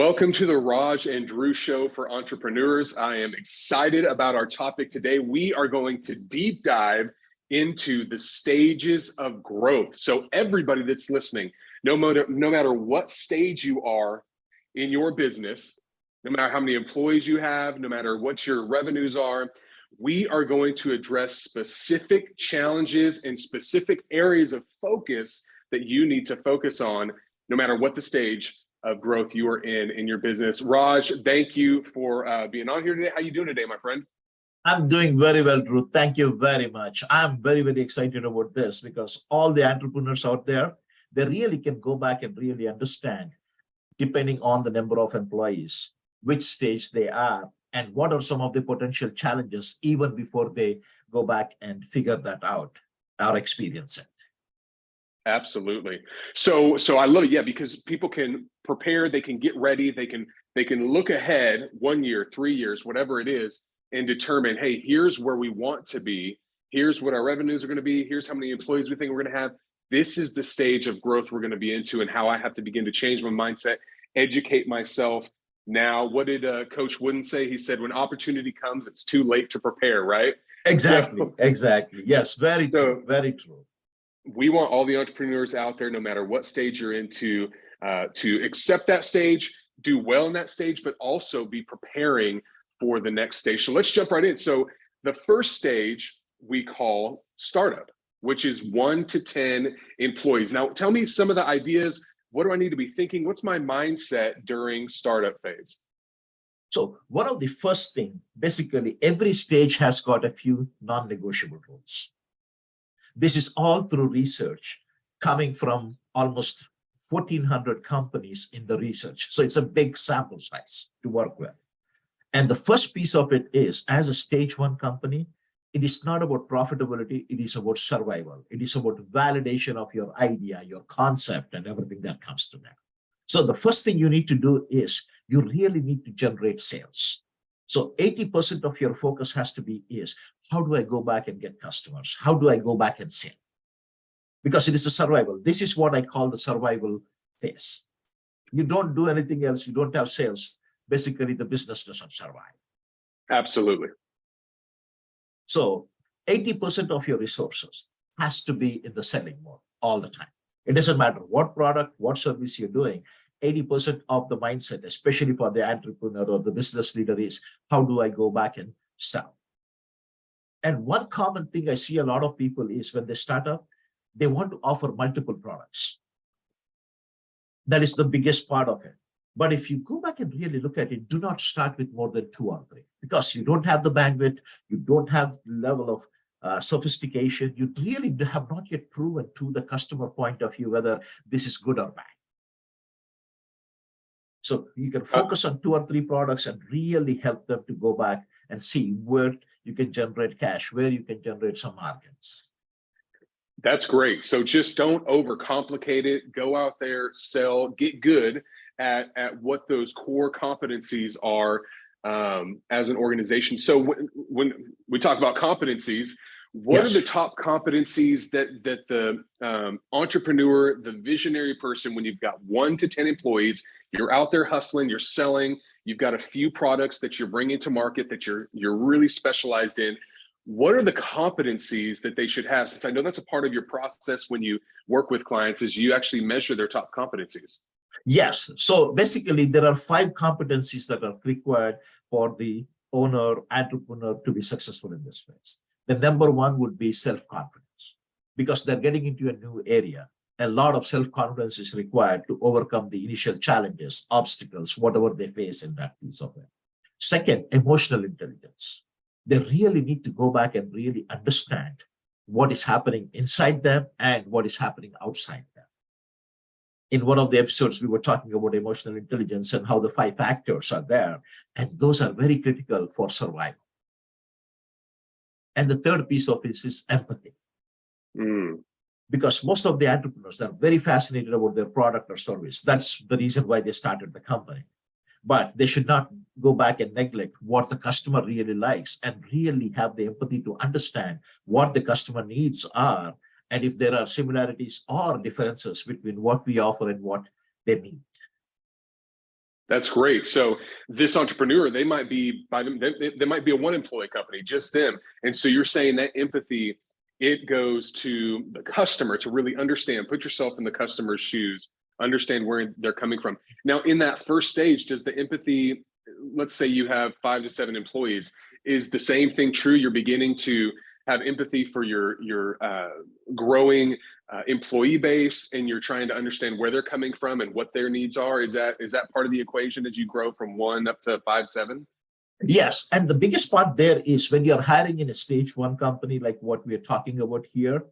Welcome to the Raj and Drew Show for Entrepreneurs. I am excited about our topic today. We are going to deep dive into the stages of growth. So everybody that's listening, no matter what stage you are in your business, no matter how many employees you have, no matter what your revenues are, we are going to address specific challenges and specific areas of focus that you need to focus on, no matter what the stage of growth you are in your business. Raj, thank you for being on here today. How you doing today, my friend? I'm doing very well, Drew. Thank you very much. I'm very, very excited about this because all the entrepreneurs out there, they really can go back and really understand, depending on the number of employees, which stage they are, and what are some of the potential challenges even before they go back and figure that out or experience it. Absolutely. So I love it. Yeah, because people can prepare, they can get ready, they can look ahead 1 year, 3 years, whatever it is, and determine, hey, here's where we want to be. Here's what our revenues are going to be. Here's how many employees we think we're going to have. This is the stage of growth we're going to be into and how I have to begin to change my mindset, educate myself. Now, what did Coach Wooden say? He said, when opportunity comes, it's too late to prepare, right? Exactly. Exactly. Yes, very true. Very true. We want all the entrepreneurs out there, no matter what stage you're into, to accept that stage, do well in that stage, but also be preparing for the next stage. So let's jump right in. So the first stage we call startup, which is 1 to 10 employees. Now, tell me some of the ideas. What do I need to be thinking? What's my mindset during startup phase? So one of the first thing, basically every stage has got a few non-negotiable rules. This is all through research coming from almost 1,400 companies in the research. So it's a big sample size to work with. And the first piece of it is, as a stage one company, it is not about profitability, it is about survival. It is about validation of your idea, your concept, and everything that comes to that. So the first thing you need to do is you really need to generate sales. So 80% of your focus has to be is, how do I go back and get customers? How do I go back and sell? Because it is a survival. This is what I call the survival phase. You don't do anything else, you don't have sales. Basically, the business doesn't survive. Absolutely. So 80% of your resources has to be in the selling mode all the time. It doesn't matter what product, what service you're doing. 80% of the mindset, especially for the entrepreneur or the business leader, is how do I go back and sell? And one common thing I see a lot of people is when they start up, they want to offer multiple products. That is the biggest part of it. But if you go back and really look at it, do not start with more than 2 or 3 because you don't have the bandwidth, you don't have the level of sophistication. You really have not yet proven to the customer point of view whether this is good or bad. So you can focus on 2 or 3 products and really help them to go back and see where you can generate cash, where you can generate some margins. That's great. So just don't overcomplicate it. Go out there, sell, get good at what those core competencies are as an organization. So when we talk about competencies, what are the top competencies that the entrepreneur, the visionary person, when you've got 1 to 10 employees, you're out there hustling, you're selling, you've got a few products that you're bringing to market that you're really specialized in. What are the competencies that they should have? Since I know that's a part of your process when you work with clients, is you actually measure their top competencies. Yes. So basically, there are 5 competencies that are required for the owner, entrepreneur to be successful in this space. The number 1 would be self-confidence, because they're getting into a new area. A lot of self-confidence is required to overcome the initial challenges, obstacles, whatever they face in that piece of it. Second, emotional intelligence. They really need to go back and really understand what is happening inside them and what is happening outside them. In one of the episodes, we were talking about emotional intelligence and how the 5 factors are there, and those are very critical for survival. And the third piece of it is empathy. Because most of the entrepreneurs are very fascinated about their product or service. That's the reason why they started the company. But they should not go back and neglect what the customer really likes and really have the empathy to understand what the customer needs are and if there are similarities or differences between what we offer and what they need. That's great. So this entrepreneur, they might be by them, they might be a one employee company, just them. And so you're saying that empathy, it goes to the customer to really understand, put yourself in the customer's shoes, understand where they're coming from. Now, in that first stage, does the empathy, let's say you have 5 to 7 employees, is the same thing true? You're beginning to have empathy for your growing employee base, and you're trying to understand where they're coming from and what their needs are. Is that part of the equation as you grow from 1 up to 5, 7? Yes, and the biggest part there is when you're hiring in a stage 1 company like what we're talking about here,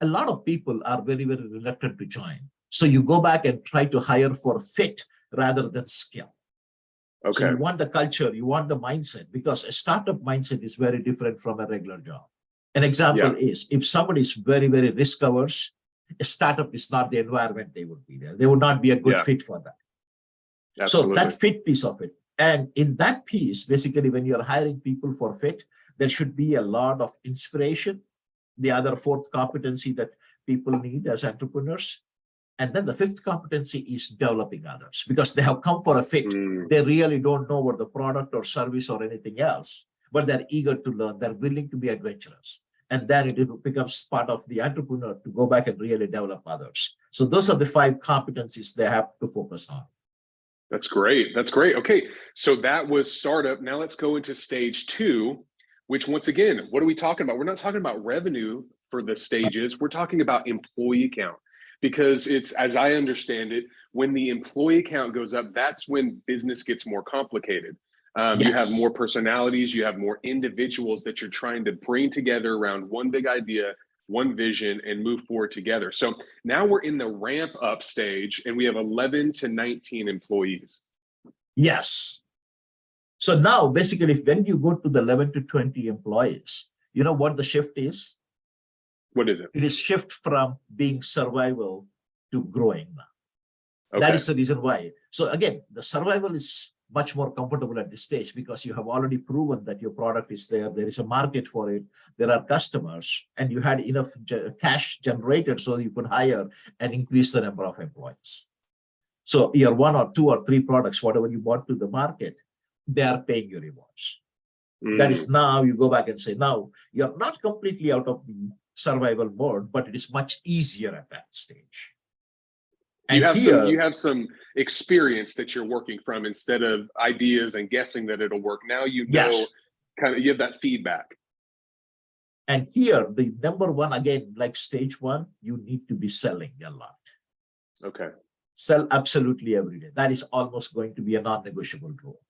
a lot of people are very, very reluctant to join. So you go back and try to hire for fit rather than skill. Okay. So you want the culture, you want the mindset, because a startup mindset is very different from a regular job. An example is if somebody is very, very risk averse, a startup is not the environment they would be there. They would not be a good fit for that. Absolutely. So that fit piece of it. And in that piece, basically, when you're hiring people for fit, there should be a lot of inspiration. The other 4th competency that people need as entrepreneurs. And then the 5th competency is developing others, because they have come for a fit. They really don't know what the product or service or anything else, but they're eager to learn. They're willing to be adventurous. And then it becomes part of the entrepreneur to go back and really develop others. So those are the 5 competencies they have to focus on. That's great. That's great. Okay. So that was startup. Now let's go into stage 2, which once again, what are we talking about? We're not talking about revenue for the stages. We're talking about employee count, because it's, as I understand it, when the employee count goes up, that's when business gets more complicated. You have more personalities, you have more individuals that you're trying to bring together around one big idea, one vision, and move forward together. So now we're in the ramp up stage and we have 11 to 19 employees. Yes. So now basically when you go to the 11 to 20 employees, you know what the shift is? What is it? It is shift from being survival to growing now. Okay. That is the reason why. So again, the survival is much more comfortable at this stage because you have already proven that your product is there. There is a market for it. There are customers, and you had enough cash generated so you could hire and increase the number of employees. So your 1 or 2 or 3 products, whatever you brought to the market, they are paying you rewards. That is now you go back and say, now you're not completely out of the survival mode, but it is much easier at that stage. And you have some experience that you're working from instead of ideas and guessing that it'll work. Now you know, kind of, you have that feedback. And here, the number 1, again, like stage 1, you need to be selling a lot. Okay. Sell absolutely every day. That is almost going to be a non-negotiable rule.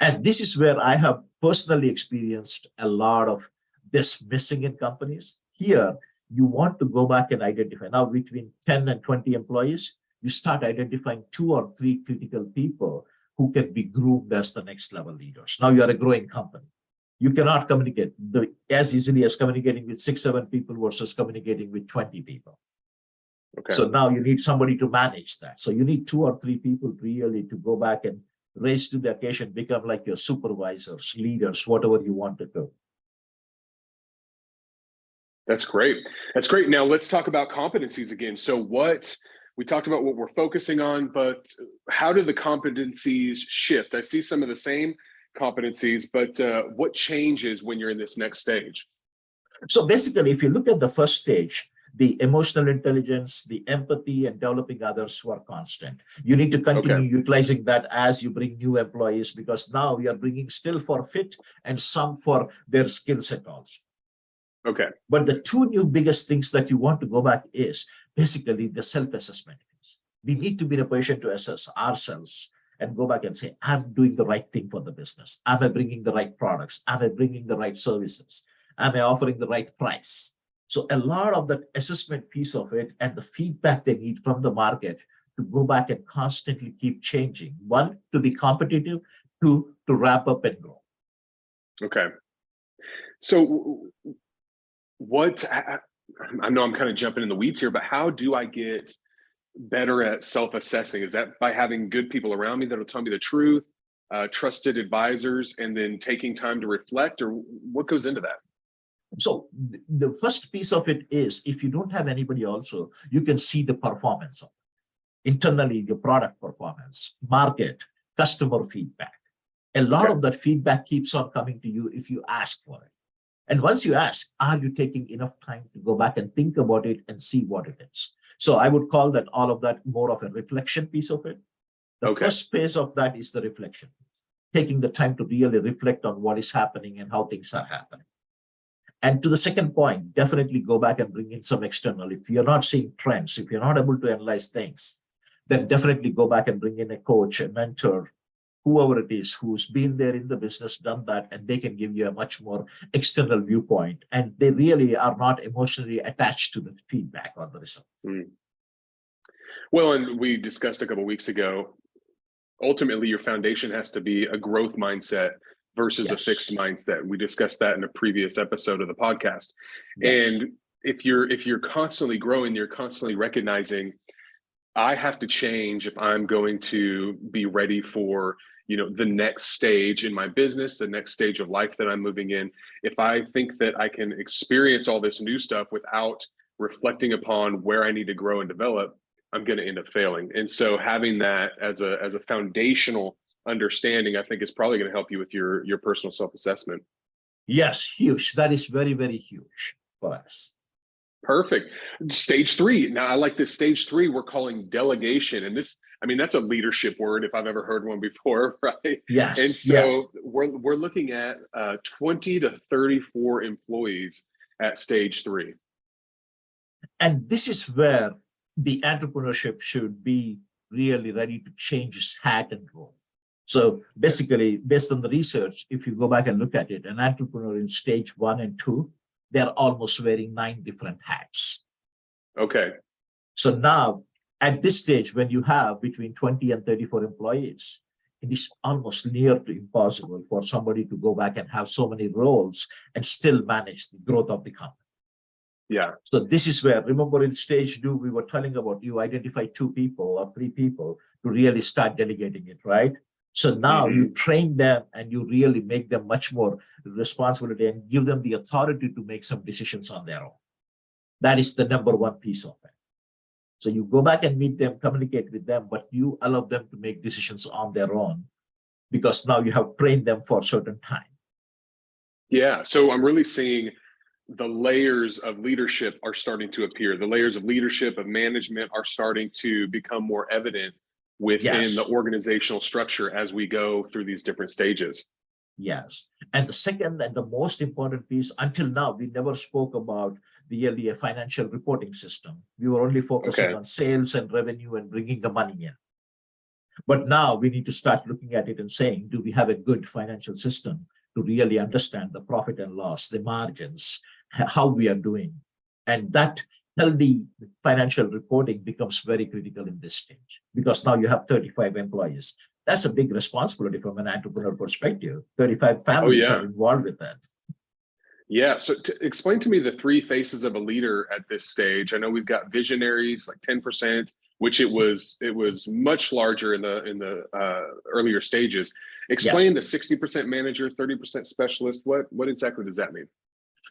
And this is where I have personally experienced a lot of this missing in companies. Here, you want to go back and identify. Now, between 10 and 20 employees, you start identifying 2 or 3 critical people who can be groomed as the next level leaders. Now you're a growing company. You cannot communicate as easily as communicating with 6, 7 people versus communicating with 20 people. Okay. So now you need somebody to manage that. So you need 2 or 3 people really to go back and raise to the occasion, become like your supervisors, leaders, whatever you want to do. That's great. That's great. Now let's talk about competencies again. So we talked about what we're focusing on, but how do the competencies shift? I see some of the same competencies, but what changes when you're in this next stage? So basically, if you look at the first stage, the emotional intelligence, the empathy, and developing others were constant. You need to continue utilizing that as you bring new employees, because now you are bringing still for fit and some for their skill set also. Okay. But the 2 new biggest things that you want to go back is basically the self-assessment. We need to be in a position to assess ourselves and go back and say, I'm doing the right thing for the business. Am I bringing the right products? Am I bringing the right services? Am I offering the right price? So a lot of that assessment piece of it and the feedback they need from the market to go back and constantly keep changing. 1, to be competitive. 2, to wrap up and grow. Okay. So I know I'm kind of jumping in the weeds here, but how do I get better at self-assessing? Is that by having good people around me that'll tell me the truth, trusted advisors, and then taking time to reflect, or what goes into that? So the first piece of it is, if you don't have anybody also, you can see the performance of it. Internally, the product performance, market, customer feedback. A lot of that feedback keeps on coming to you if you ask for it. And once you ask, are you taking enough time to go back and think about it and see what it is? So I would call that all of that more of a reflection piece of it. The first phase of that is the reflection, taking the time to really reflect on what is happening and how things are happening. And to the second point, definitely go back and bring in some external. If you're not seeing trends, if you're not able to analyze things, then definitely go back and bring in a coach, a mentor, whoever it is who's been there in the business, done that, and they can give you a much more external viewpoint. And they really are not emotionally attached to the feedback or the result. Well, and we discussed a couple of weeks ago, ultimately your foundation has to be a growth mindset versus a fixed mindset. We discussed that in a previous episode of the podcast. And if you're constantly growing, you're constantly recognizing, I have to change if I'm going to be ready for, the next stage in my business, the next stage of life that I'm moving in. If I think that I can experience all this new stuff without reflecting upon where I need to grow and develop, I'm going to end up failing. And so having that as a foundational understanding, I think is probably going to help you with your personal self-assessment. Yes, huge. That is very, very huge for us. Perfect. Stage 3. Now I like this stage 3 we're calling delegation. And this, that's a leadership word if I've ever heard one before, right? Yes. And so we're looking at 20 to 34 employees at stage 3. And this is where the entrepreneurship should be really ready to change its hat and role. So basically, based on the research, if you go back and look at it, an entrepreneur in stage 1 and 2, they're almost wearing 9 different hats. Okay. So now at this stage, when you have between 20 and 34 employees, it is almost near to impossible for somebody to go back and have so many roles and still manage the growth of the company. Yeah. So this is where, remember in stage 2, we were telling about you identify 2 people or 3 people to really start delegating it, right? So now you train them and you really make them much more responsibility and give them the authority to make some decisions on their own. That is the number 1 piece of it. So you go back and meet them, communicate with them, but you allow them to make decisions on their own because now you have trained them for a certain time. Yeah. So I'm really seeing the layers of leadership are starting to appear. The layers of leadership, of management are starting to become more evident within the organizational structure as we go through these different stages. Yes. And the second and the most important piece, until now, we never spoke about really a financial reporting system. We were only focusing on sales and revenue and bringing the money in. But now we need to start looking at it and saying, do we have a good financial system to really understand the profit and loss, the margins, how we are doing? And that healthy financial reporting becomes very critical in this stage because now you have 35 employees. That's a big responsibility from an entrepreneur perspective. 35 families are involved with that. Yeah. So explain to me the 3 faces of a leader at this stage. I know we've got visionaries, like 10%, which it was much larger in the earlier stages. Explain the 60% manager, 30% specialist. What exactly does that mean?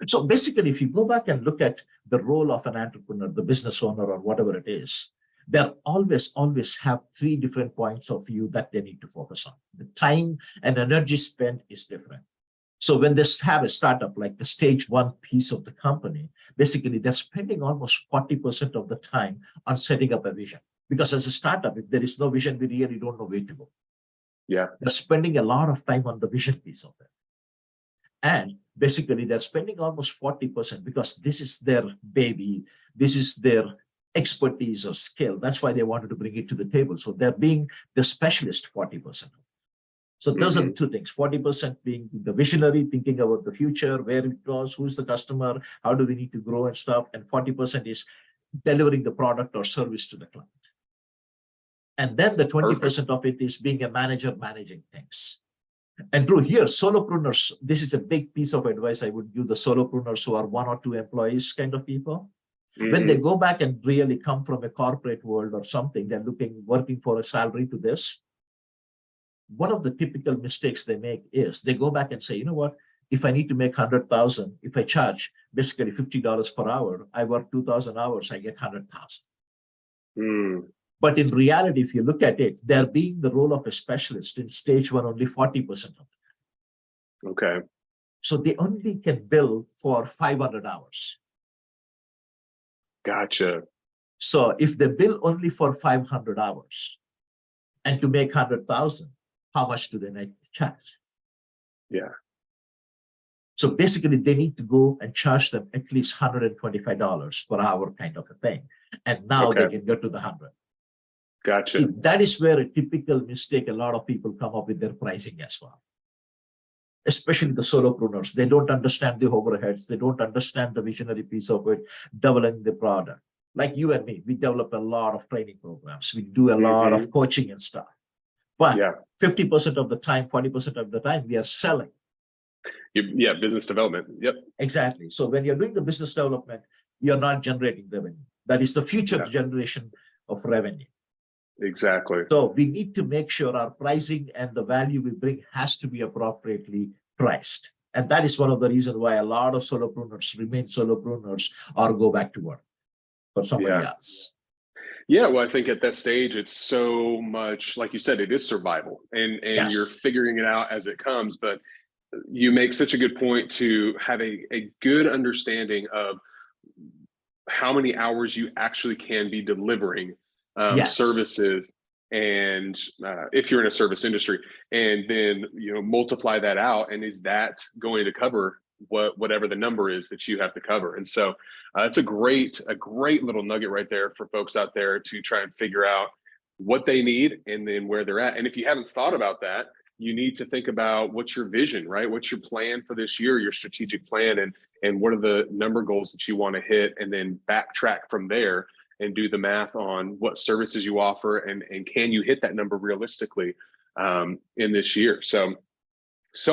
So basically, if you go back and look at the role of an entrepreneur, the business owner, or whatever it is, they always have 3 different points of view that they need to focus on. The time and energy spent is different. So when they have a startup like the stage 1 piece of the company, basically they're spending almost 40% of the time on setting up a vision. Because as a startup, if there is no vision, we really don't know where to go. Yeah. They're spending a lot of time on the vision piece of it. And basically they're spending almost 40% because this is their baby. This is their expertise or skill. That's why they wanted to bring it to the table. So they're being the specialist 40%. So those are the 2 things, 40% being the visionary, thinking about the future, where it goes, who's the customer, how do we need to grow and stuff. And 40% is delivering the product or service to the client. And then the 20% of it is being a manager managing things. And through here, solopreneurs, this is a big piece of advice I would give the solopreneurs who are 1 or 2 employees kind of people. When they go back and really come from a corporate world or something, they're working for a salary to this. One of the typical mistakes they make is they go back and say, you know what, if I need to make 100,000, if I charge basically $50 per hour, I work 2,000 hours, I get 100,000. But in reality, if you look at it, they're being the role of a specialist in stage one only 40% of the time. Okay. So they only can bill for 500 hours. Gotcha. So if they bill only for 500 hours and to make 100,000, how much do they need to charge? Yeah. So basically they need to go and charge them at least $125 per hour kind of a thing. And now Okay. they can go to the 100. Gotcha. See, that is where a typical mistake a lot of people come up with their pricing as well. Especially the solopreneurs. They don't understand the overheads. They don't understand the visionary piece of it, doubling the product. Like you and me, we develop a lot of training programs. We do a lot of coaching and stuff. But 50% of the time, 40% of the time, we are selling. Yeah, business development. Yep. Exactly. So when you're doing the business development, you're not generating revenue. That is the future generation of revenue. Exactly. So we need to make sure our pricing and the value we bring has to be appropriately priced. And that is one of the reasons why a lot of solopreneurs remain solopreneurs or go back to work for somebody else. Yeah, well, I think at that stage, it's so much, like you said, it is survival and you're figuring it out as it comes. But you make such a good point to have a good understanding of how many hours you actually can be delivering services, and if you're in a service industry, and then multiply that out, and is that going to cover whatever the number is that you have to cover? And so it's a great little nugget right there for folks out there to try and figure out what they need and then where they're at. And if you haven't thought about that, you need to think about what's your vision, right? What's your plan for this year, your strategic plan, and what are the number goals that you want to hit, and then backtrack from there and do the math on what services you offer and can you hit that number realistically in this year. So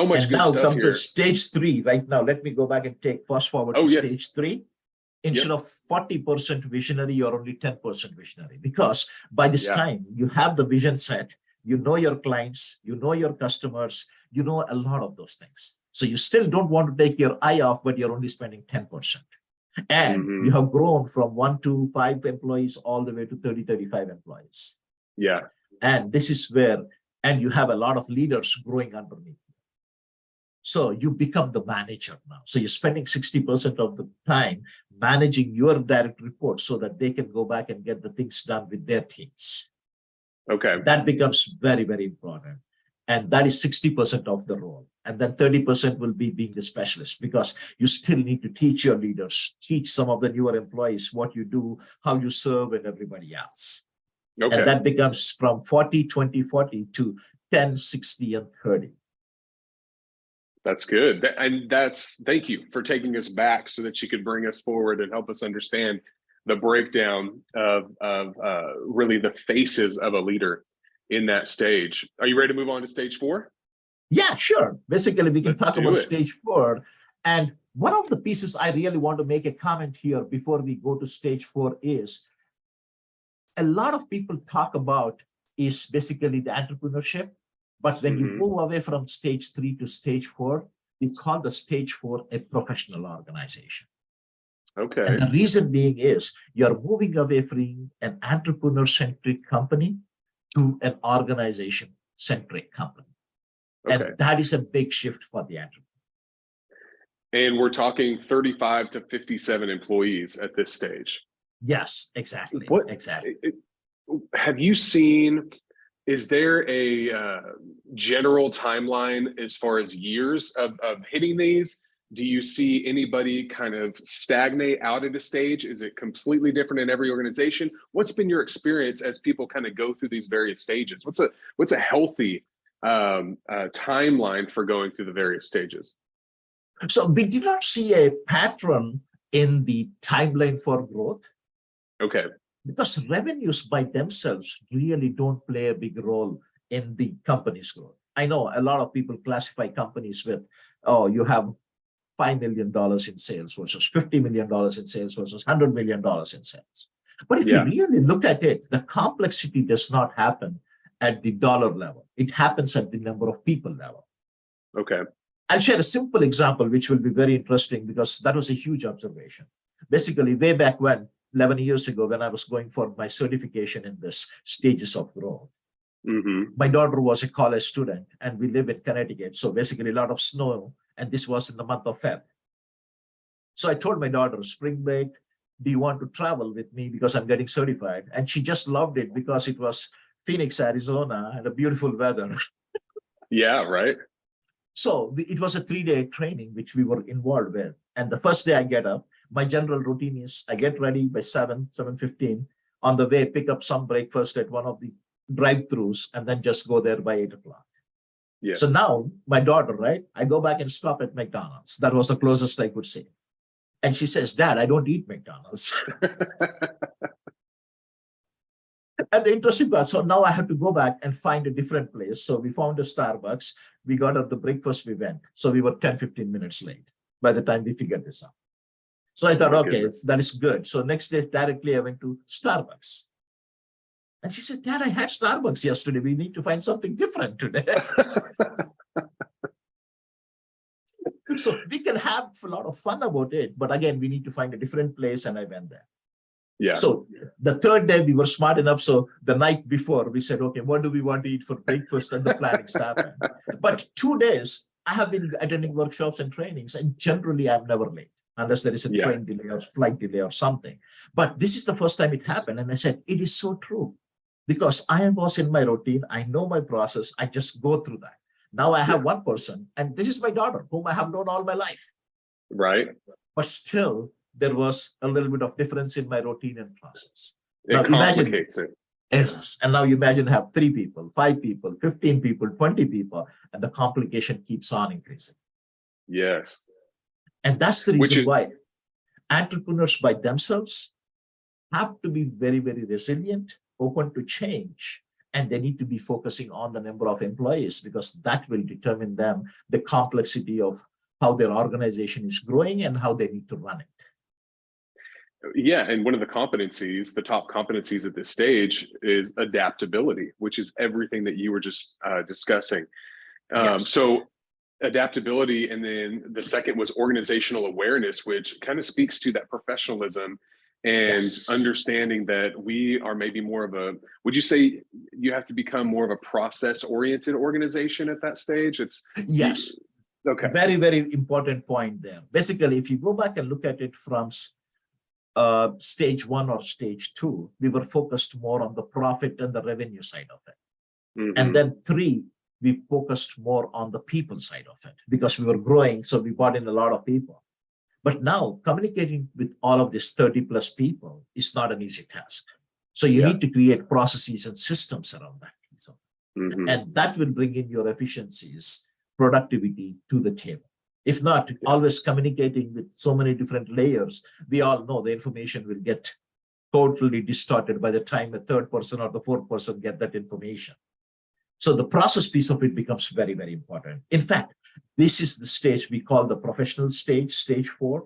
much good stuff here. Now come to stage 3 right now. Let me go back and take fast forward to stage 3. Instead of 40% visionary, you're only 10% visionary, because by this time you have the vision set, you know your clients, you know your customers, you know a lot of those things. So you still don't want to take your eye off, but you're only spending 10%. And you have grown from 1 to 5 employees all the way to 30, 35 employees. Yeah. And this is where, and you have a lot of leaders growing underneath. So you become the manager now. So you're spending 60% of the time managing your direct reports so that they can go back and get the things done with their teams. Okay. That becomes very, very important. And that is 60% of the role. And then 30% will be being the specialist, because you still need to teach your leaders, teach some of the newer employees what you do, how you serve, and everybody else. Okay. And that becomes from 40, 20, 40 to 10, 60, and 30. That's good. And thank you for taking us back so that you could bring us forward and help us understand the breakdown of really the faces of a leader in that stage. Are you ready to move on to stage 4? Yeah, sure. Basically, we can talk about stage 4. And one of the pieces I really want to make a comment here before we go to stage 4 is a lot of people talk about is basically the entrepreneurship. But when you move away from stage 3 to stage 4, we call the stage 4 a professional organization. Okay. And the reason being is you're moving away from an entrepreneur-centric company to an organization-centric company. Okay. And that is a big shift for the entrepreneur. And we're talking 35 to 57 employees at this stage. Yes, exactly. Exactly. Have you seen, is there a general timeline as far as years of hitting these? Do you see anybody kind of stagnate out at a stage? Is it completely different in every organization? What's been your experience as people kind of go through these various stages? What's a healthy timeline for going through the various stages? So we did not see a pattern in the timeline for growth. Okay. Because revenues by themselves really don't play a big role in the company's growth. I know a lot of people classify companies with, oh, you have $5 million in sales versus $50 million in sales versus $100 million in sales. But if you really look at it, the complexity does not happen at the dollar level. It happens at the number of people level. Okay. I'll share a simple example, which will be very interesting because that was a huge observation. Basically, way back when, 11 years ago when I was going for my certification in this stages of growth. My daughter was a college student and we live in Connecticut. So basically a lot of snow. And this was in the month of Feb. So I told my daughter, spring break, do you want to travel with me because I'm getting certified? And she just loved it because it was Phoenix, Arizona and a beautiful weather. Yeah, right. So it was a 3-day training, which we were involved with. And the first day I get up, my general routine is I get ready by 7:15. On the way, pick up some breakfast at one of the drive-throughs and then just go there by 8 o'clock. Yes. So now my daughter, right? I go back and stop at McDonald's. That was the closest I could say. And she says, Dad, I don't eat McDonald's. And the interesting part, so now I have to go back and find a different place. So we found a Starbucks. We got up the breakfast, we went. So we were 10-15 minutes late by the time we figured this out. So I thought, okay, that is good. So next day, directly I went to Starbucks. And she said, Dad, I had Starbucks yesterday. We need to find something different today. So we can have a lot of fun about it. But again, we need to find a different place. And I went there. Yeah. So the third day we were smart enough. So the night before we said, okay, what do we want to eat for breakfast? And the planning started. But 2 days I have been attending workshops and trainings and generally I'm never late unless there is a train delay or flight delay or something. But this is the first time it happened. And I said, it is so true because I was in my routine. I know my process. I just go through that. Now I have one person and this is my daughter whom I have known all my life. Right. But still, there was a little bit of difference in my routine and process. It complicates it. Yes. And now you imagine have 3 people, 5 people, 15 people, 20 people, and the complication keeps on increasing. Yes. And that's the reason why entrepreneurs by themselves have to be very, very resilient, open to change, and they need to be focusing on the number of employees because that will determine them the complexity of how their organization is growing and how they need to run it. Yeah, and one of the competencies, the top competencies at this stage is adaptability, which is everything that you were just discussing. So adaptability, and then the second was organizational awareness, which kind of speaks to that professionalism and understanding that we are maybe more of a, would you say you have to become more of a process-oriented organization at that stage? It's okay. Very, very important point there. Basically, if you go back and look at it from stage 1 or stage 2, we were focused more on the profit and the revenue side of it. And then 3, we focused more on the people side of it because we were growing. So we brought in a lot of people. But now communicating with all of these 30 plus people is not an easy task. So you need to create processes and systems around that. So, and that will bring in your efficiencies, productivity to the table. If not, always communicating with so many different layers, we all know the information will get totally distorted by the time a third person or the fourth person get that information. So the process piece of it becomes very, very important. In fact, this is the stage we call the professional stage, stage 4.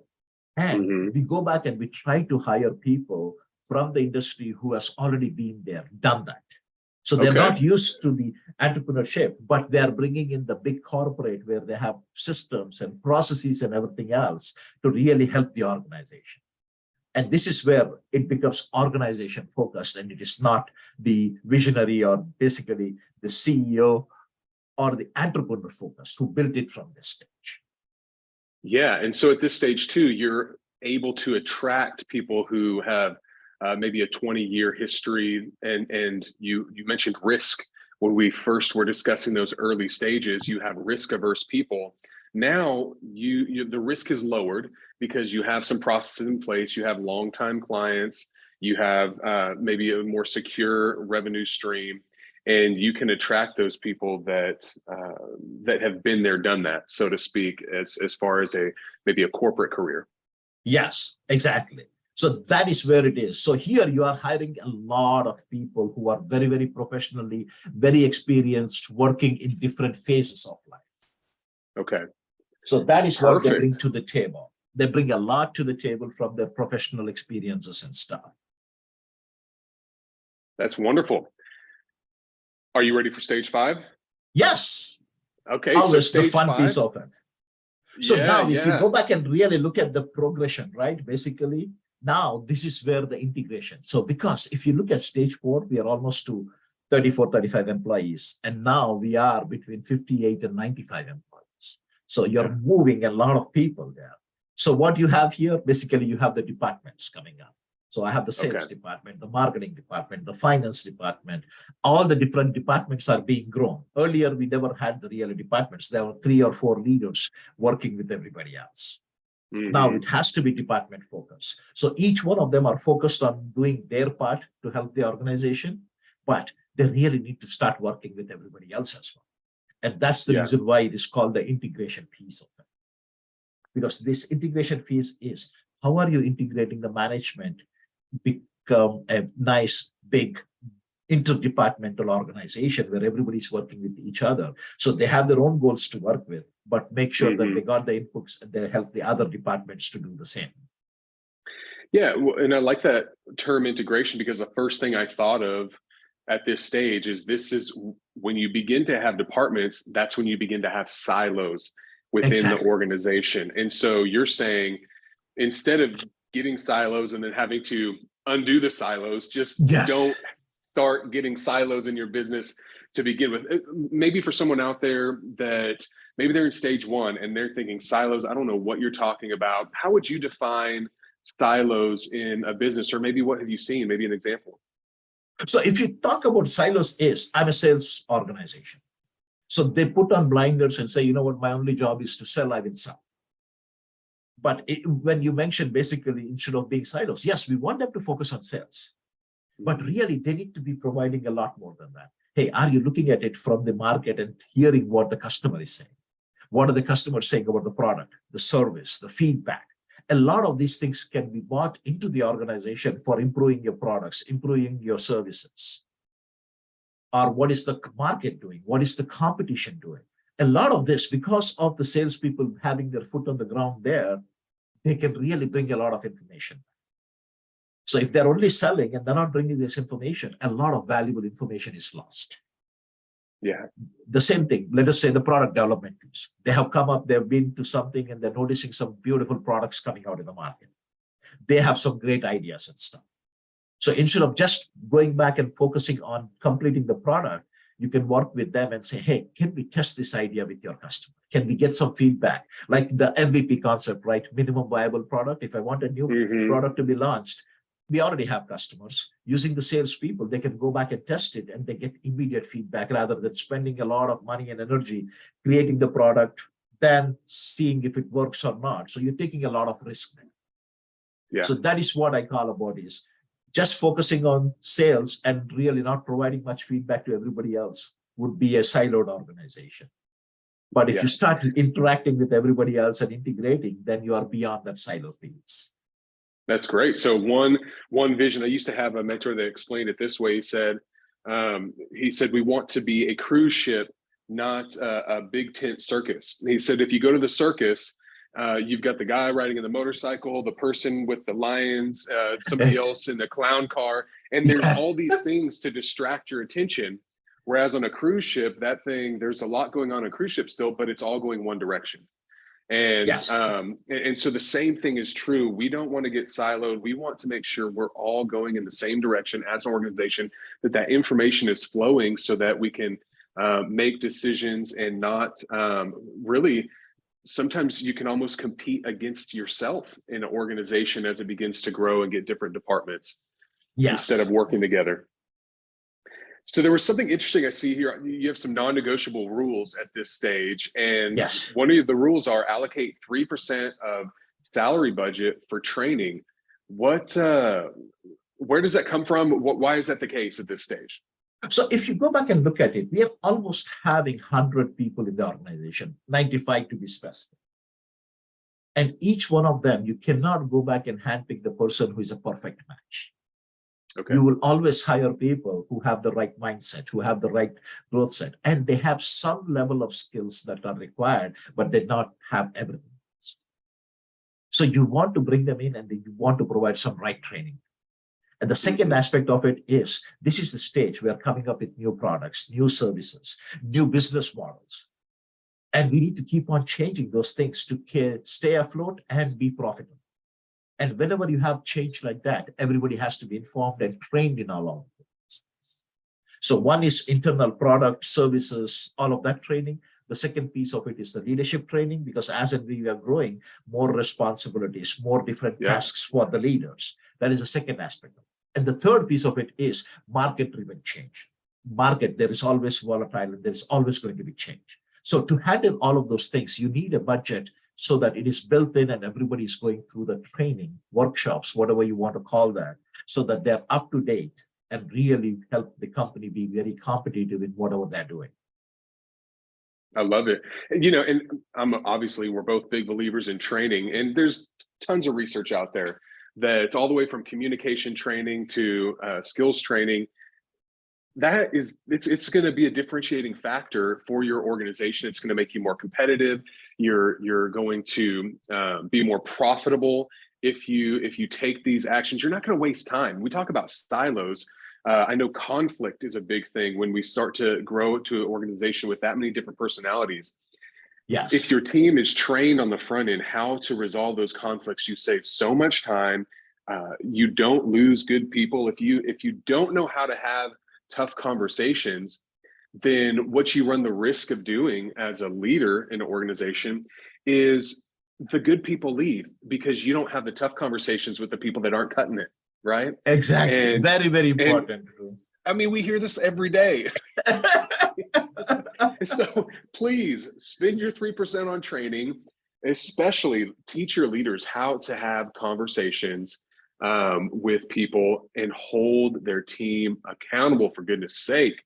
And we go back and we try to hire people from the industry who has already been there, done that. So they're not used to the entrepreneurship, but they're bringing in the big corporate where they have systems and processes and everything else to really help the organization. And this is where it becomes organization focused, and it is not the visionary or basically the CEO or the entrepreneur focused who built it from this stage. Yeah, and so at this stage too, you're able to attract people who have maybe a 20-year history, and you mentioned risk when we first were discussing those early stages. You have risk-averse people. Now the risk is lowered because you have some processes in place. You have long-time clients. You have maybe a more secure revenue stream, and you can attract those people that that have been there, done that, so to speak, as far as maybe a corporate career. Yes, exactly. So that is where it is. So here you are hiring a lot of people who are very, very professionally, very experienced, working in different phases of life. Okay. So that is what they bring to the table. They bring a lot to the table from their professional experiences and stuff. That's wonderful. Are you ready for stage 5? Yes. Okay. Always so the fun 5. piece of it. So now if you go back and really look at the progression, right? Basically, Now, this is where the integration. So because if you look at stage 4, we are almost to 34, 35 employees. And now we are between 58 and 95 employees. So you're moving a lot of people there. So what you have here, basically you have the departments coming up. So I have the sales department, the marketing department, the finance department, all the different departments are being grown. Earlier, we never had the real departments. There were 3 or 4 leaders working with everybody else. Now it has to be department focused. So each one of them are focused on doing their part to help the organization, but they really need to start working with everybody else as well. And that's the reason why it is called the integration piece of it. Because this integration piece is how are you integrating the management become a nice, big interdepartmental organization where everybody's working with each other. So they have their own goals to work with, but make sure that they got the inputs and they help the other departments to do the same. Yeah, well, and I like that term integration because the first thing I thought of at this stage is when you begin to have departments, that's when you begin to have silos within the organization. And so you're saying instead of getting silos and then having to undo the silos, just don't start getting silos in your business to begin with. Maybe for someone out there that maybe they're in stage 1 and they're thinking silos, I don't know what you're talking about. How would you define silos in a business, or maybe what have you seen? Maybe an example. So if you talk about silos I'm a sales organization. So they put on blinders and say, you know what, my only job is to sell, I will sell. But when you mention basically instead of being silos, yes, we want them to focus on sales, but really they need to be providing a lot more than that. Hey, are you looking at it from the market and hearing what the customer is saying? What are the customers saying about the product, the service, the feedback? A lot of these things can be bought into the organization for improving your products, improving your services. Or what is the market doing? What is the competition doing? A lot of this, because of the salespeople having their foot on the ground there, they can really bring a lot of information. So if they're only selling and they're not bringing this information, a lot of valuable information is lost. Yeah. The same thing, let us say the product development piece. They have come up, they've been to something and they're noticing some beautiful products coming out in the market. They have some great ideas and stuff. So instead of just going back and focusing on completing the product, you can work with them and say, hey, can we test this idea with your customer? Can we get some feedback? Like the MVP concept, right? Minimum viable product. If I want a new product to be launched, we already have customers. Using the salespeople, they can go back and test it and they get immediate feedback rather than spending a lot of money and energy creating the product, then seeing if it works or not. So you're taking a lot of risk there. Yeah. So that is what I call about is just focusing on sales and really not providing much feedback to everybody else would be a siloed organization. But if you start interacting with everybody else and integrating, then you are beyond that silo piece. That's great. So one vision, I used to have a mentor that explained it this way. He said, we want to be a cruise ship, not a big tent circus. And he said, if you go to the circus, you've got the guy riding in the motorcycle, the person with the lions, somebody else in the clown car, and there's all these things to distract your attention. Whereas on a cruise ship, there's a lot going on a cruise ship still, but it's all going one direction. And and so the same thing is true. We don't want to get siloed. We want to make sure we're all going in the same direction as an organization, that information is flowing so that we can make decisions and not really. Sometimes you can almost compete against yourself in an organization as it begins to grow and get different departments instead of working together. So there was something interesting I see here. You have some non-negotiable rules at this stage. And one of the rules are allocate 3% of salary budget for training. Where does that come from? Why is that the case at this stage? So if you go back and look at it, we are almost having 100 people in the organization, 95 to be specific. And each one of them, you cannot go back and handpick the person who is a perfect match. You will always hire people who have the right mindset, who have the right growth set, and they have some level of skills that are required, but they not have everything. So you want to bring them in and you want to provide some right training. And the second aspect of it is, this is the stage we are coming up with new products, new services, new business models. And we need to keep on changing those things to stay afloat and be profitable. And whenever you have change like that, everybody has to be informed and trained in all of this. So one is internal product, services, all of that training. The second piece of it is the leadership training, because as and we are growing, more responsibilities, more different tasks for the leaders. That is the second aspect. And the third piece of it is market-driven change. Market, there is always volatile and there's always going to be change. So to handle all of those things, you need a budget so that it is built in and everybody is going through the training, workshops, whatever you want to call that, so that they're up to date and really help the company be very competitive in whatever they're doing. I love it. And, and obviously we're both big believers in training, and there's tons of research out there that's all the way from communication training to skills training. It's going to be a differentiating factor for your organization. It's going to make you more competitive. You're going to be more profitable if you take these actions. You're not going to waste time. We talk about silos. I know conflict is a big thing when we start to grow to an organization with that many different personalities. Yes. If your team is trained on the front end how to resolve those conflicts, you save so much time. You don't lose good people. If you don't know how to have tough conversations, then what you run the risk of doing as a leader in an organization is the good people leave because you don't have the tough conversations with the people that aren't cutting it, right? Exactly. Very, very important. I mean, we hear this every day. So please spend your 3% on training, especially teach your leaders how to have conversations with people and hold their team accountable, for goodness sake.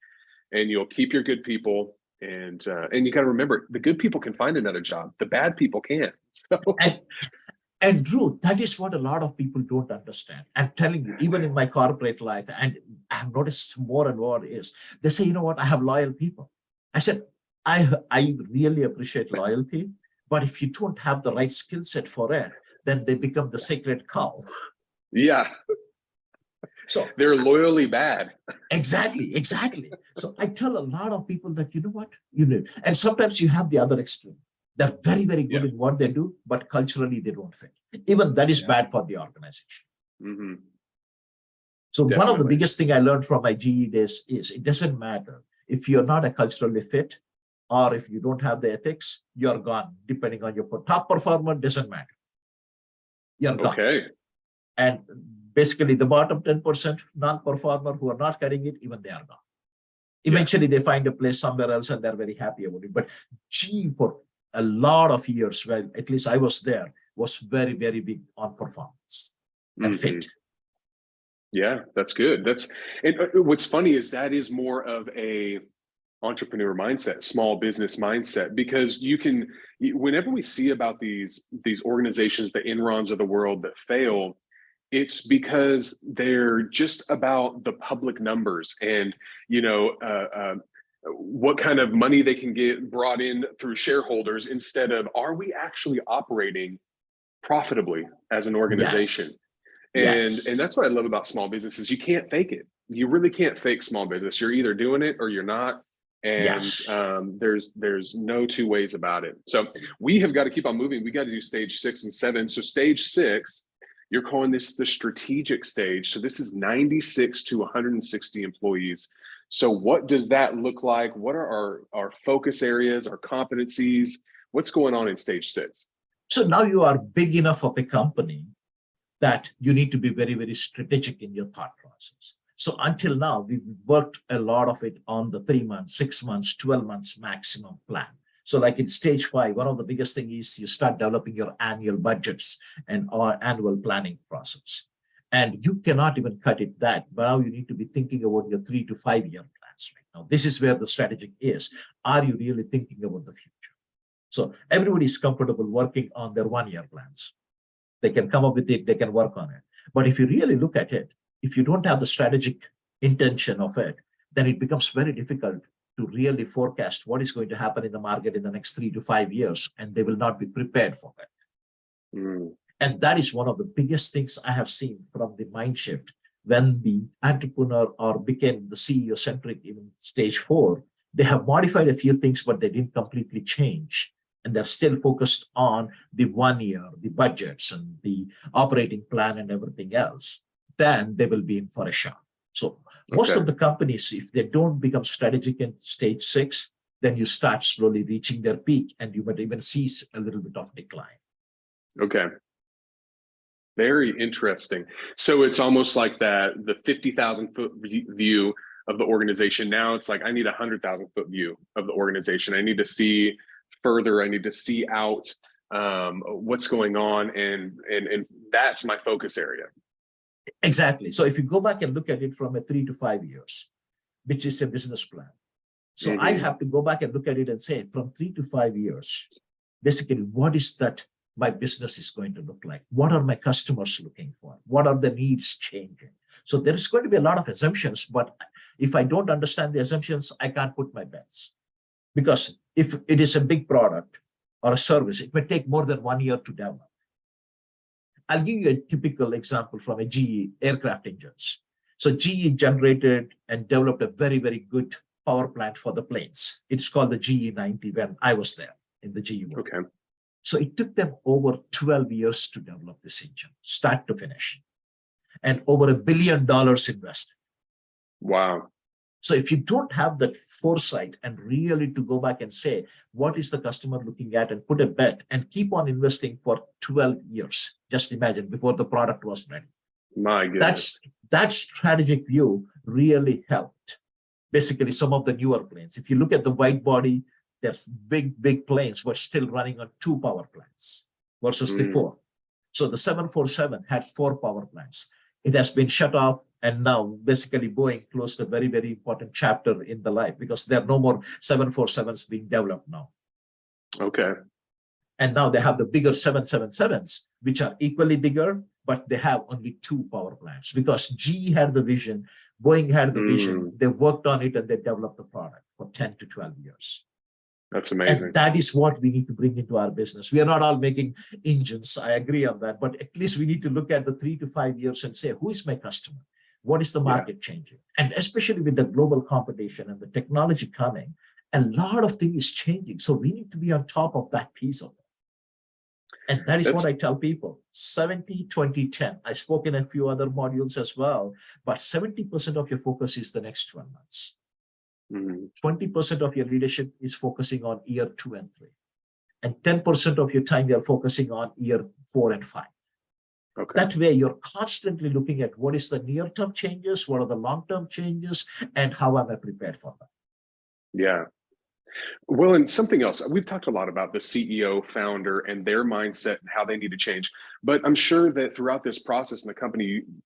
And you'll keep your good people, and you got to remember, the good people can find another job, the bad people can't. So and Drew, that is what a lot of people don't understand. I'm telling you, even in my corporate life, and I've noticed more and more, is they say, you know what, I have loyal people. I said, I really appreciate loyalty, but if you don't have the right skill set for it, then they become the sacred cow. Yeah. So they're loyally bad. Exactly. So I tell a lot of people that, you know what, and sometimes you have the other extreme. They're very, very good in what they do, but culturally they don't fit. Even that is bad for the organization. Mm-hmm. So one of the biggest thing I learned from my GE days is it doesn't matter if you're not a culturally fit or if you don't have the ethics, you're gone. Depending on your top performer, doesn't matter. You're gone. Okay. And basically the bottom 10% non-performer who are not cutting it, even they are gone. Eventually they find a place somewhere else and they're very happy about it. But GE for a lot of years, well, at least I was there, was very, very big on performance and fit. Yeah, that's good. And what's funny is that is more of a entrepreneur mindset, small business mindset, because whenever we see about these organizations, the Enrons of the world that fail, it's because they're just about the public numbers and, what kind of money they can get brought in through shareholders instead of, are we actually operating profitably as an organization? Yes. And that's what I love about small businesses. You can't fake it. You really can't fake small business. You're either doing it or you're not. And there's no two ways about it. So we have got to keep on moving. We got to do stage 6 and 7. So stage 6, you're calling this the strategic stage. So this is 96 to 160 employees. So what does that look like? What are our focus areas, our competencies? What's going on in stage 6? So now you are big enough of a company that you need to be very, very strategic in your thought process. So until now, we've worked a lot of it on the 3 months, 6 months, 12 months maximum plan. So like in stage 5, one of the biggest things is you start developing your annual budgets and our annual planning process. And you cannot even cut it that, but now you need to be thinking about your 3 to 5 year plans right now. This is where the strategic is. Are you really thinking about the future? So everybody's comfortable working on their 1 year plans. They can come up with it, they can work on it. But if you really look at it, if you don't have the strategic intention of it, then it becomes very difficult to really forecast what is going to happen in the market in the next 3 to 5 years, and they will not be prepared for it. And that is one of the biggest things I have seen from the mind shift when the entrepreneur or became the CEO-centric in stage 4. They have modified a few things, but they didn't completely change. and they're still focused on the 1 year, the budgets and the operating plan and everything else, then they will be in for a shock. So most Okay. of the companies, if they don't become strategic in stage 6, then you start slowly reaching their peak, and you might even see a little bit of decline. Okay. Very interesting. So it's almost like the 50,000 foot view of the organization. Now it's like, I need a 100,000 foot view of the organization. I need to see further. I need to see out what's going on. And that's my focus area. Exactly. So if you go back and look at it from a 3 to 5 years, which is a business plan. So I have to go back and look at it and say, from 3 to 5 years, basically, what is that my business is going to look like? What are my customers looking for? What are the needs changing? So there is going to be a lot of assumptions, but if I don't understand the assumptions, I can't put my bets. Because if it is a big product or a service, it may take more than 1 year to develop. I'll give you a typical example from a GE aircraft engines. So GE generated and developed a very, very good power plant for the planes. It's called the GE90 when I was there in the GE world. Okay. So it took them over 12 years to develop this engine, start to finish, and over $1 billion invested. Wow. So if you don't have that foresight and really to go back and say, what is the customer looking at, and put a bet and keep on investing for 12 years, just imagine, before the product was ready. My goodness. That strategic view really helped. Basically, some of the newer planes, if you look at the wide body, there's big planes were still running on 2 power plants versus the 4. So the 747 had 4 power plants. It has been shut off, and now basically Boeing closed a very, very important chapter in the life, because there are no more 747s being developed now. Okay. And now they have the bigger 777s, which are equally bigger, but they have only 2 power plants, because GE had the vision, Boeing had the vision, they worked on it, and they developed the product for 10 to 12 years. That's amazing. And that is what we need to bring into our business. We are not all making engines. I agree on that. But at least we need to look at the 3 to 5 years and say, who is my customer? What is the market changing? And especially with the global competition and the technology coming, a lot of things is changing. So we need to be on top of that piece of it. And that is what I tell people, 70, 20, 10. I spoke in a few other modules as well, but 70% of your focus is the next 12 months. 20% of your leadership is focusing on year 2 and 3. And 10% of your time you're focusing on year 4 and 5. Okay. That way you're constantly looking at what is the near-term changes, what are the long-term changes, and how am I prepared for them. Yeah. Well, and something else, we've talked a lot about the CEO, founder, and their mindset and how they need to change. But I'm sure that throughout this process in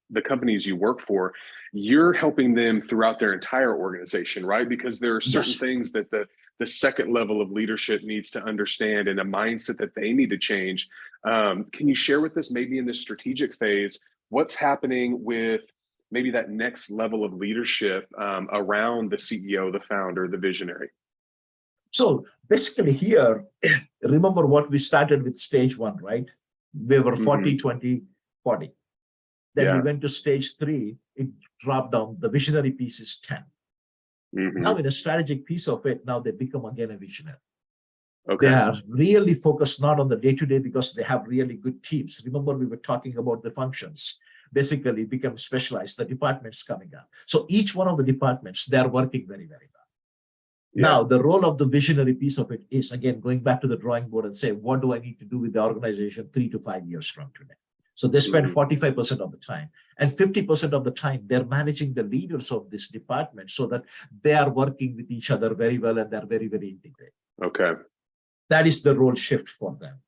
the companies you work for, you're helping them throughout their entire organization, right? Because there are certain things that the second level of leadership needs to understand, and a mindset that they need to change. Can you share with us, maybe in the strategic phase, what's happening with maybe that next level of leadership around the CEO, the founder, the visionary? So basically here, remember what we started with stage 1, right? We were 40, 20, 40. Then we went to stage 3, it dropped down. The visionary piece is 10. Now in a strategic piece of it, now they become again a visionary. Okay. They are really focused not on the day-to-day, because they have really good teams. Remember, we were talking about the functions, basically become specialized, the departments coming up. So each one of the departments, they're working very, very well. Now, the role of the visionary piece of it is, again, going back to the drawing board and say, what do I need to do with the organization 3 to 5 years from today? So they spend 45% of the time, and 50% of the time, they're managing the leaders of this department so that they are working with each other very well, and they're very, very integrated. Okay. That is the role shift for them.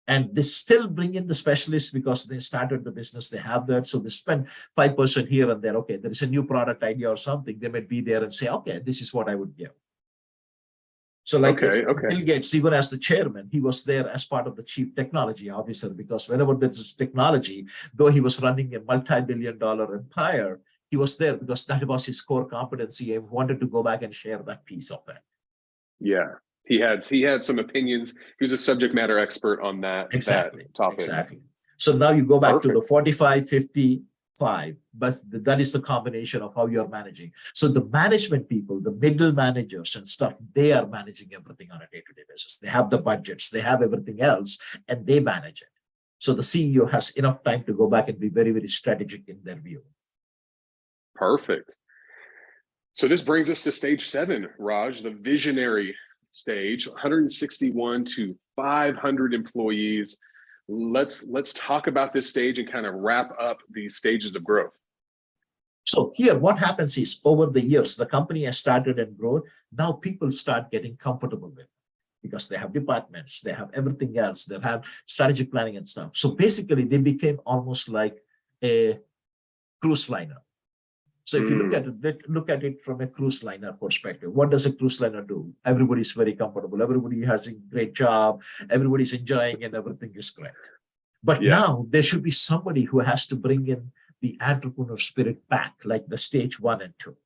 And they still bring in the specialists because they started the business, they have that. So they spend 5% here and there. Okay, there is a new product idea or something. They might be there and say, okay, this is what I would give. So like Bill Gates, even as the chairman, he was there as part of the chief technology officer, because whenever there's technology, though he was running a multi-billion-dollar empire, he was there because that was his core competency and wanted to go back and share that piece of it. Yeah, he had some opinions. He was a subject matter expert on that, that topic. Exactly. So now you go back to the 45, 50, 5, but that is the combination of how you're managing. So the management people, the middle managers and stuff, they are managing everything on a day-to-day basis. They have the budgets, they have everything else, and they manage it. So the CEO has enough time to go back and be very, very strategic in their view. Perfect. So this brings us to stage 7, Raj, the visionary stage, 161 to 500 employees. Let's talk about this stage and kind of wrap up these stages of growth. So here, what happens is over the years, the company has started and grown. Now people start getting comfortable with it because they have departments, they have everything else, they have strategic planning and stuff. So basically, they became almost like a cruise liner. So if you look at it from a cruise liner perspective, what does a cruise liner do? Everybody's very comfortable. Everybody has a great job. Everybody's enjoying and everything is great. But now there should be somebody who has to bring in the entrepreneur spirit back, like the stage 1 and 2.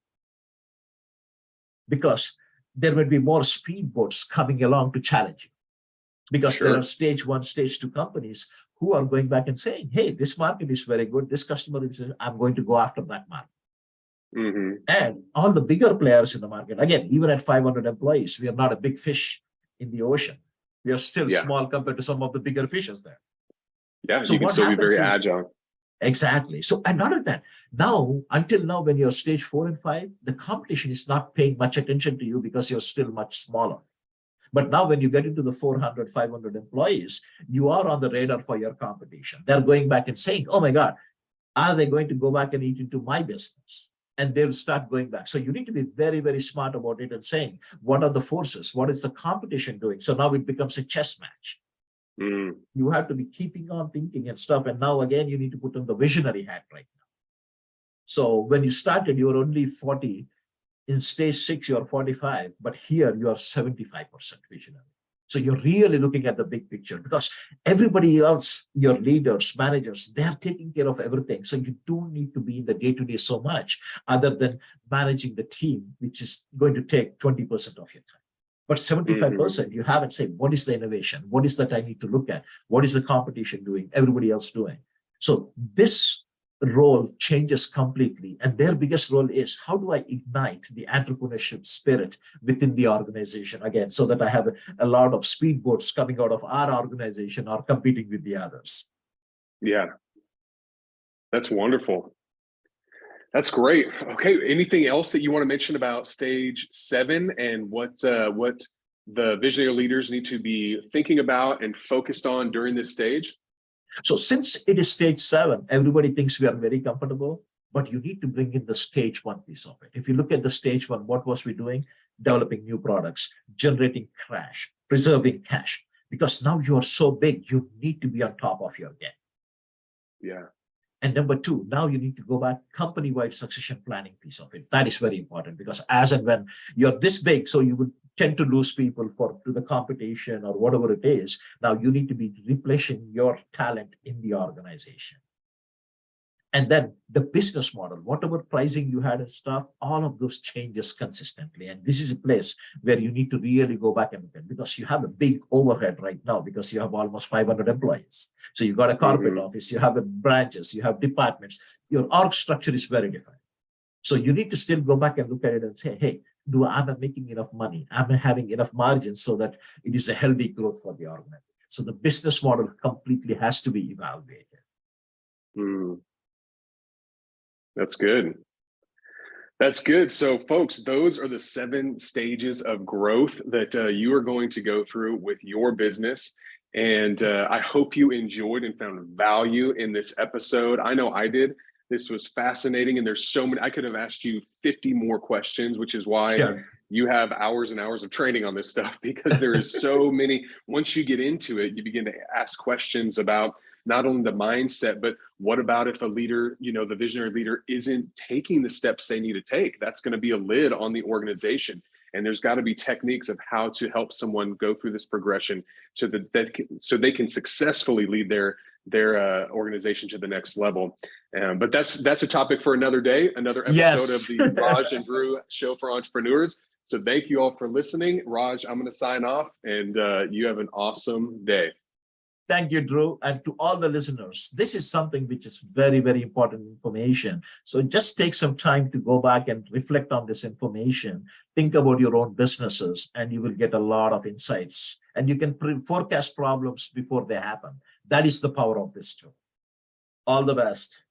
Because there will be more speedboats coming along to challenge you. Because there are stage 1, stage 2 companies who are going back and saying, hey, this market is very good. This customer is, I'm going to go after that market. And all the bigger players in the market, again, even at 500 employees, we are not a big fish in the ocean. We are still small compared to some of the bigger fishes there. Yeah, so you can still be very agile. Exactly. So, and not only that, now, until now, when you're stage 4 and 5, the competition is not paying much attention to you because you're still much smaller. But now when you get into the 400, 500 employees, you are on the radar for your competition. They're going back and saying, oh my God, are they going to go back and eat into my business? And they'll start going back. So you need to be very, very smart about it and saying, what are the forces? What is the competition doing? So now it becomes a chess match. You have to be keeping on thinking and stuff. And now again, you need to put on the visionary hat right now. So when you started, you were only 40. In stage 6, you're 45, but here you are 75% visionary. So you're really looking at the big picture because everybody else, your leaders, managers, they're taking care of everything. So you don't need to be in the day-to-day so much other than managing the team, which is going to take 20% of your time. But 75%, you haven't said, what is the innovation? What is that I need to look at? What is the competition doing? Everybody else doing? So this role changes completely. And their biggest role is, how do I ignite the entrepreneurship spirit within the organization again, so that I have a lot of speedboats coming out of our organization or competing with the others? Yeah, that's wonderful. That's great. Okay, anything else that you want to mention about stage 7 and what the visionary leaders need to be thinking about and focused on during this stage? So since it is stage 7, everybody thinks we are very comfortable, but you need to bring in the stage 1 piece of it. If you look at the stage 1, what was we doing? Developing new products, generating cash, preserving cash, because now you are so big, you need to be on top of your game. Yeah. And number 2, now you need to go back company-wide succession planning piece of it. That is very important because as and when you're this big, so you would tend to lose people to the competition or whatever it is. Now you need to be replenishing your talent in the organization. And then the business model, whatever pricing you had and stuff, all of those changes consistently. And this is a place where you need to really go back and look at, because you have a big overhead right now because you have almost 500 employees. So you got a corporate office, you have branches, you have departments. Your org structure is very different. So you need to still go back and look at it and say, hey, am I making enough money? Am I having enough margins so that it is a healthy growth for the organization? So the business model completely has to be evaluated. That's good. That's good. So folks, those are the 7 stages of growth that you are going to go through with your business. And I hope you enjoyed and found value in this episode. I know I did. This was fascinating. And there's so many, I could have asked you 50 more questions, which is why you have hours and hours of training on this stuff, because there is so many. Once you get into it, you begin to ask questions about not only the mindset, but what about if a leader, the visionary leader isn't taking the steps they need to take? That's going to be a lid on the organization. And there's got to be techniques of how to help someone go through this progression so that they can successfully lead their organization to the next level. But that's a topic for another day, another episode of the Raj and Drew Show for Entrepreneurs. So thank you all for listening. Raj, I'm going to sign off, and you have an awesome day. Thank you, Drew. And to all the listeners, this is something which is very, very important information. So just take some time to go back and reflect on this information. Think about your own businesses, and you will get a lot of insights. And you can forecast problems before they happen. That is the power of this tool. All the best.